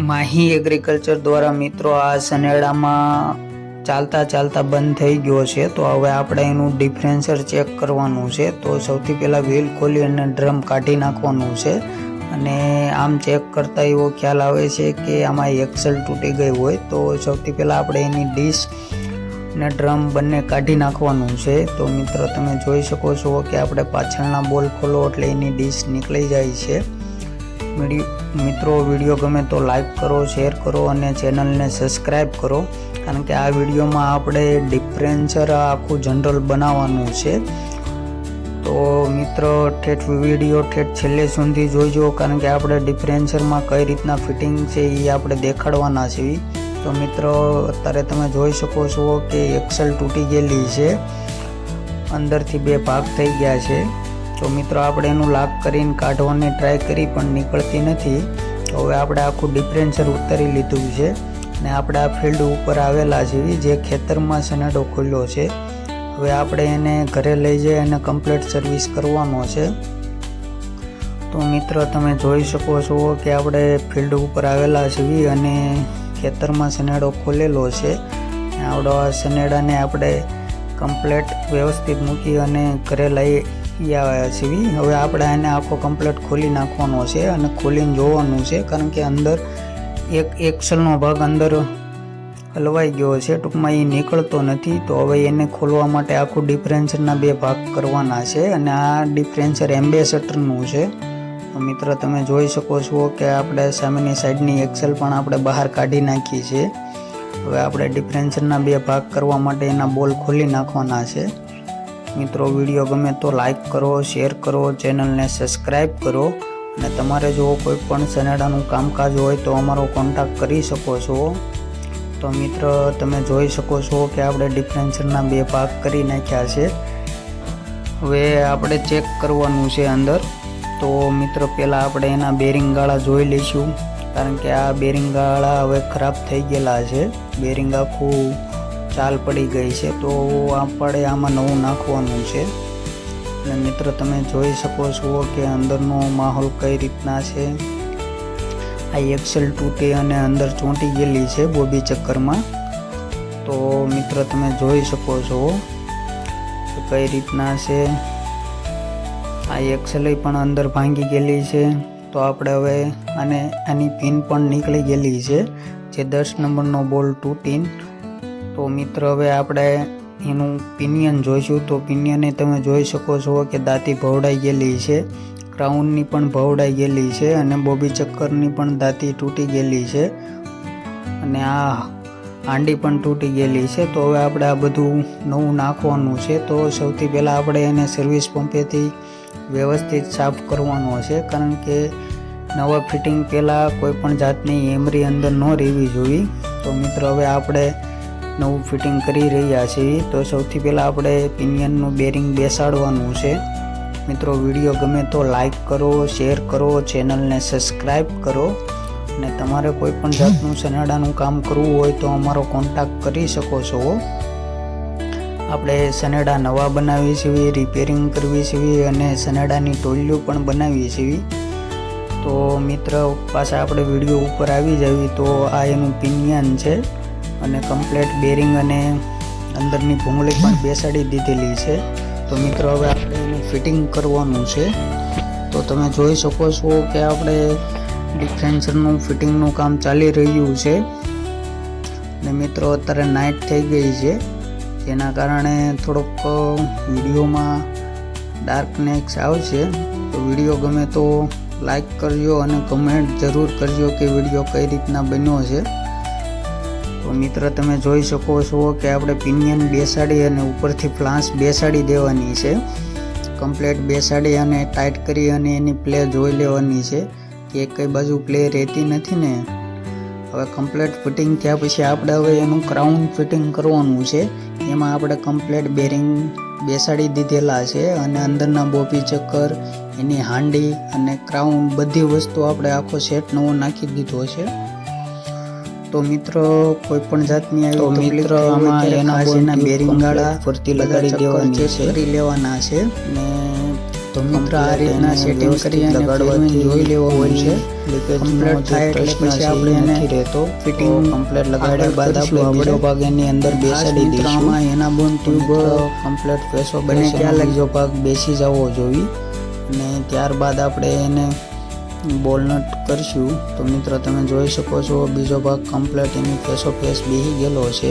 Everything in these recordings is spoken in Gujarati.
માહી એગ્રીકલ્ચર દ્વારા મિત્રો આ સનેડામાં ચાલતા બંધ થઈ ગયો છે, તો હવે આપણે એનું ડિફરન્સર ચેક કરવાનું છે। તો સૌથી પહેલાં વ્હીલ ખોલી અને ડ્રમ કાઢી નાખવાનું છે અને આમ ચેક કરતાં એવો ખ્યાલ આવે છે કે આમાં એક્સેલ તૂટી ગઈ હોય તો સૌથી પહેલાં આપણે એની ડીશ ને ડ્રમ બંને કાઢી નાખવાનું છે। તો મિત્રો તમે જોઈ શકો છો કે આપણે પાછળના બોલ ખોલો એટલે એની ડીશ નીકળી જાય છે। મિત્રો વિડીયો ગમે તો લાઈક કરો, શેર કરો અને ચેનલને સબસ્ક્રાઈબ કરો, કારણ કે આ વિડીયોમાં આપણે ડિફરન્સર આખું જનરલ બનાવવાનું છે। તો મિત્રો વિડીયો છેલ્લે સુધી જોઈજો, કારણ કે આપણે ડિફરન્સરમાં કઈ રીતના ફિટિંગ છે એ આપણે દેખાડવાના છીએ। તો મિત્રો અત્યારે તમે જોઈ શકો છો કે એક્સેલ તૂટી ગયેલી છે, અંદરથી બે ભાગ થઈ ગયા છે। તો મિત્રો આપણે એનું લાક કરીને કાઢવાની ટ્રાય કરી પણ નીકળતી નથી। તો હવે આપણે આખું ડિફરન્સર ઉતારી લીધું છે ને આપણે આ ફિલ્ડ ઉપર આવેલા છીએ જે ખેતરમાં સનેડો ખોલ્યો છે। હવે આપણે એને ઘરે લઈ જઈ અને કમ્પ્લીટ સર્વિસ કરવાનો છે। તો મિત્રો તમે જોઈ શકો છો કે આપણે ફિલ્ડ ઉપર આવેલા છીએ અને ખેતરમાં સનેડો ખોલેલો છે। આવડો આ સનેડાને આપણે કમ્પ્લીટ વ્યવસ્થિત મૂકી અને ઘરે લઈ આવ્યા છીએ। હવે આપણે એને આખો કમ્પ્લીટ ખોલી નાખવાનો છે અને ખોલીને જોવાનું છે, કારણ કે અંદર એક એક્સેલનો ભાગ અંદર હલવાઈ ગયો છે, ટૂંકમાં એ નીકળતો નથી। તો હવે એને ખોલવા માટે આખું ડિફરન્સરના બે ભાગ કરવાના છે અને આ ડિફરન્સર એમ્બેસેડરનું છે। તો મિત્રો તમે જોઈ શકો છો કે આપણે સામેની સાઈડની એક્સેલ પણ આપણે બહાર કાઢી નાખી છે। હવે આપણે ડિફરન્સરના બે ભાગ કરવા માટે એના બોલ ખોલી નાખવાના છે। મિત્રો વિડીયો ગમે તો લાઈક કરો, શેર કરો, ચેનલને સબસ્ક્રાઈબ કરો અને તમારે જો કોઈ પણ સનેડાનું કામકાજ હોય તો અમારો કોન્ટેક્ટ કરી શકો છો। તો મિત્રો તમે જોઈ શકો છો કે આપણે ડિફરન્સરના બે ભાગ કરી નાખ્યા છે। હવે આપણે ચેક કરવાનું છે અંદર। તો મિત્રો પહેલાં આપણે એના બેરિંગ ગાળા જોઈ લઈશું, કારણ કે આ બેરિંગ ગાળા હવે ખરાબ થઈ ગયેલા છે, બેરિંગ આખું ચાલ પડી ગઈ છે। તો આપણે આમાં નવું નાખવાનું છે અને મિત્રો તમે જોઈ શકો છો કે અંદરનો માહોલ કઈ રીતના છે। આ એક્સેલ તૂટી અને અંદર ચોંટી ગયેલી છે બોબી ચક્કરમાં। તો મિત્રો તમે જોઈ શકો છો કે કઈ રીતના છે। આ એક્સેલ પણ અંદર ભાંગી ગયેલી છે। તો આપણે હવે આની પિન પણ નીકળી ગયેલી છે, જે 10 નંબરનો બોલ તૂટીને। તો મિત્રો હવે આપણે એનું પિનિયન જોઈશું। તો પિનિયને તમે જોઈ શકો છો કે દાંતી ભવડાઈ ગયેલી છે, ક્રાઉનની પણ ભવડાઈ ગયેલી છે અને બોબી ચક્કરની પણ દાંતી તૂટી ગયેલી છે અને આ હાંડી પણ તૂટી ગયેલી છે। તો હવે આપણે આ બધું નવું નાખવાનું છે। તો સૌથી પહેલાં આપણે એને સર્વિસ પંપેથી વ્યવસ્થિત સાફ કરવાનો છે, કારણ કે નવા ફિટિંગ પહેલાં કોઈ પણ જાતની એમરી અંદર ન રહેવી જોઈએ। તો મિત્રો હવે આપણે નવું ફિટિંગ કરી રહ્યા છીએ। તો સૌથી પહેલાં આપણે પિનિયનનું બેરિંગ બેસાડવાનું છે। મિત્રો વિડીયો ગમે તો લાઈક કરો, શેર કરો, ચેનલને સબસ્ક્રાઈબ કરો અને તમારે કોઈ પણ જાતનું સનેડાનું કામ કરવું હોય તો અમારો કોન્ટેક્ટ કરી શકો છો। આપણે સનેડા નવા બનાવીએ છીએ, રિપેરિંગ કરવી છીએ અને સનેડાની ટોલિયો પણ બનાવીએ છીએ। તો મિત્ર પાછા આપણે વિડીયો ઉપર આવી જઈએ તો આ એનું પિનિયન છે અને કમ્પ્લીટ બેરિંગ અને અંદરની ભૂંગળી પણ બેસાડી દીધેલી છે। તો મિત્રો હવે આપણે એનું ફિટિંગ કરવાનું છે। તો તમે જોઈ શકો છો કે આપણે ડિફરન્સરનું ફિટિંગનું કામ ચાલી રહ્યું છે અને મિત્રો અત્યારે નાઇટ થઈ ગઈ છે, જેના કારણે થોડોક વિડીયોમાં ડાર્કનેસ આવશે। તો વિડીયો ગમે તો લાઈક કરજો અને કમેન્ટ જરૂર કરજો કે વિડીયો કઈ રીતના બન્યો છે। તો મિત્ર તમે જોઈ શકો છો કે આપણે પિનિયન બેસાડી અને ઉપરથી ફ્લાંસ બેસાડી દેવાની છે, કમ્પ્લીટ બેસાડી અને ટાઈટ કરી અને એની પ્લે જોઈ લેવાની છે કે કઈ બાજુ પ્લે રહેતી નથી ને। હવે કમ્પ્લીટ ફિટિંગ થયા પછી આપણે હવે એનું ક્રાઉન ફિટિંગ કરવાનું છે। એમાં આપણે કમ્પ્લીટ બેરિંગ બેસાડી દીધેલા છે અને અંદરના બોબી ચક્કર, એની હાંડી અને ક્રાઉન બધી વસ્તુ આપણે આખો સેટ નવો નાખી દીધો છે। તો મિત્રો કોઈ પણ જાતની આવી તકલીફ આમાં એના બેરિંગ ગાળા ફરતી લગાડી દેવાની છે, કરી લેવાના છે ને તો મિત્રો આ રીતના સેટિંગ કરી અને લગાડવાથી જોઈ લેવાનું છે. કમ્પ્લીટ થાય એટલે પછી આપણે એને ફિટિંગ કમ્પ્લીટ લગાડ્યા બાદ આપણે બીજો ભાગ એની અંદર બેસાડી દઈશું. એના બોન ટ્યુબ કમ્પ્લીટ ફેસો બને ત્યાં બીજો ભાગ બેસી જવો જોઈએ અને ત્યારબાદ આપણે એને બોલનટ કરશું. તો મિત્રો તમે જોઈ શકો છો બીજો ભાગ કમ્પ્લીટ એની ફેસો ફેસ બેસી ગયેલો છે.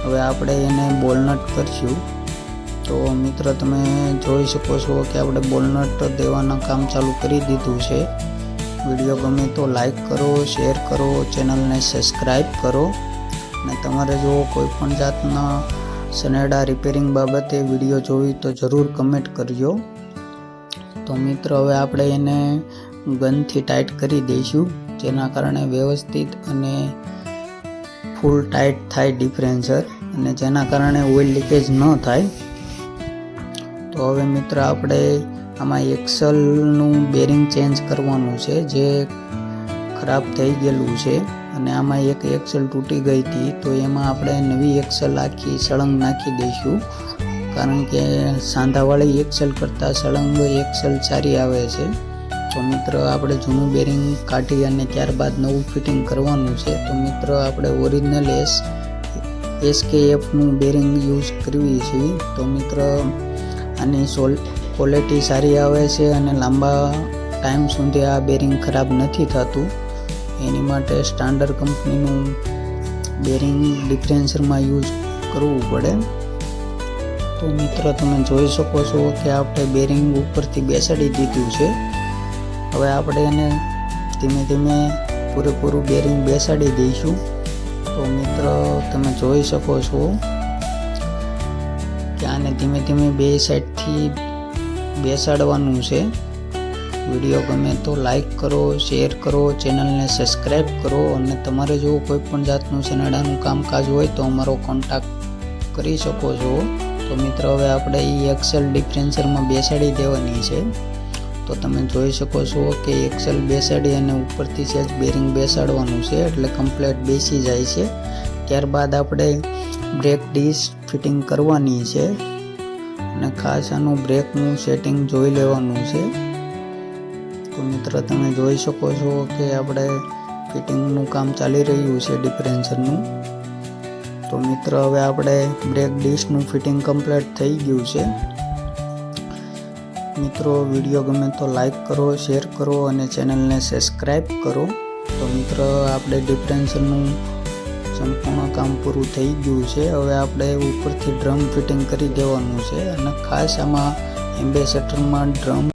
હવે આપણે એને બોલનટ કરશું. તો મિત્રો તમે જોઈ શકો છો કે આપણે બોલનટ દેવાના કામ ચાલુ કરી દીધું છે. વિડીયો ગમે તો લાઈક કરો, શેર કરો, ચેનલને સબસ્ક્રાઈબ કરો અને તમારે જો કોઈ પણ જાતના સનેડા રિપેરિંગ બાબતે વિડીયો જોઈ તો જરૂર કમેન્ટ કરજો. તો મિત્રો હવે આપણે એને ગનથી ટાઈટ કરી દઈશું, જેના કારણે વ્યવસ્થિત અને ફૂલ ટાઈટ થાય ડિફરન્સર અને જેના કારણે ઓઇલ લીકેજ ન થાય. તો હવે મિત્ર આપણે આમાં એક્સલનું બેરિંગ ચેન્જ કરવાનું છે, જે ખરાબ થઈ ગયેલું છે અને આમાં એક એક્સલ તૂટી ગઈ હતી. તો એમાં આપણે નવી એક્સલ આખી સળંગ નાખી દઈશું, કારણ કે સાંધાવાળી એક્સલ કરતાં સળંગ એક્સલ સારી આવે છે. તો મિત્ર આપણે જૂનું બેરિંગ કાઢી અને ત્યારબાદ નવું ફિટિંગ કરવાનું છે. તો મિત્ર આપણે ઓરિજિનલ SKFનું બેરિંગ યુઝ કરવી છે. તો મિત્ર આની ક્વોલિટી સારી આવે છે અને લાંબા ટાઈમ સુધી આ બેરિંગ ખરાબ નથી થતું. એની માટે સ્ટાન્ડર્ડ કંપનીનું બેરિંગ ડિફરન્સરમાં યુઝ કરવું પડે. તો મિત્ર તમે જોઈ શકો છો કે આપણે બેરિંગ ઉપરથી બેસાડી દીધું છે. હવે આપણે એને ધીમે ધીમે પૂરેપૂરું બેરિંગ બેસાડી દઈશું. તો મિત્ર તમે જોઈ શકો છો કે આને ધીમે ધીમે બે સાઈડથી બેસાડવાનું છે. વિડીયો ગમે તો લાઈક કરો, શેર કરો, ચેનલને સબસ્ક્રાઈબ કરો અને તમારે જો કોઈ પણ જાતનું સનેડાનું કામકાજ હોય તો અમારો કોન્ટેક્ટ કરી શકો છો. તો મિત્ર હવે આપણે એ એક્સેલ ડિફરન્સરમાં બેસાડી દેવાની છે. તો તમે જોઈ શકો છો કે એક્સેલ બેસાડી અને ઉપરથી સેજ બેરિંગ બેસાડવાનું છે, એટલે કમ્પ્લીટ બેસી જાય છે. ત્યારબાદ આપણે બ્રેક ડિસ્ક ફિટિંગ કરવાની છે અને ખાસ આનું બ્રેકનું સેટિંગ જોઈ લેવાનું છે. તો મિત્ર તમે જોઈ શકો છો કે આપણે ફિટિંગનું કામ ચાલી રહ્યું છે ડિફરન્સરનું. તો મિત્ર હવે આપણે બ્રેક ડિસ્કનું ફિટિંગ કમ્પ્લીટ થઈ ગયું છે. મિત્રો વિડીયો ગમે તો લાઈક કરો, શેર કરો અને ચેનલને સબસ્ક્રાઈબ કરો. તો મિત્ર આપણે ડિફરન્સરનું સંપૂર્ણ કામ પૂરું થઈ ગયું છે. હવે આપણે ઉપરથી ડ્રમ ફિટિંગ કરી દેવાનું છે અને ખાસ આમાં એમ્બેસેડરમાં ડ્રમ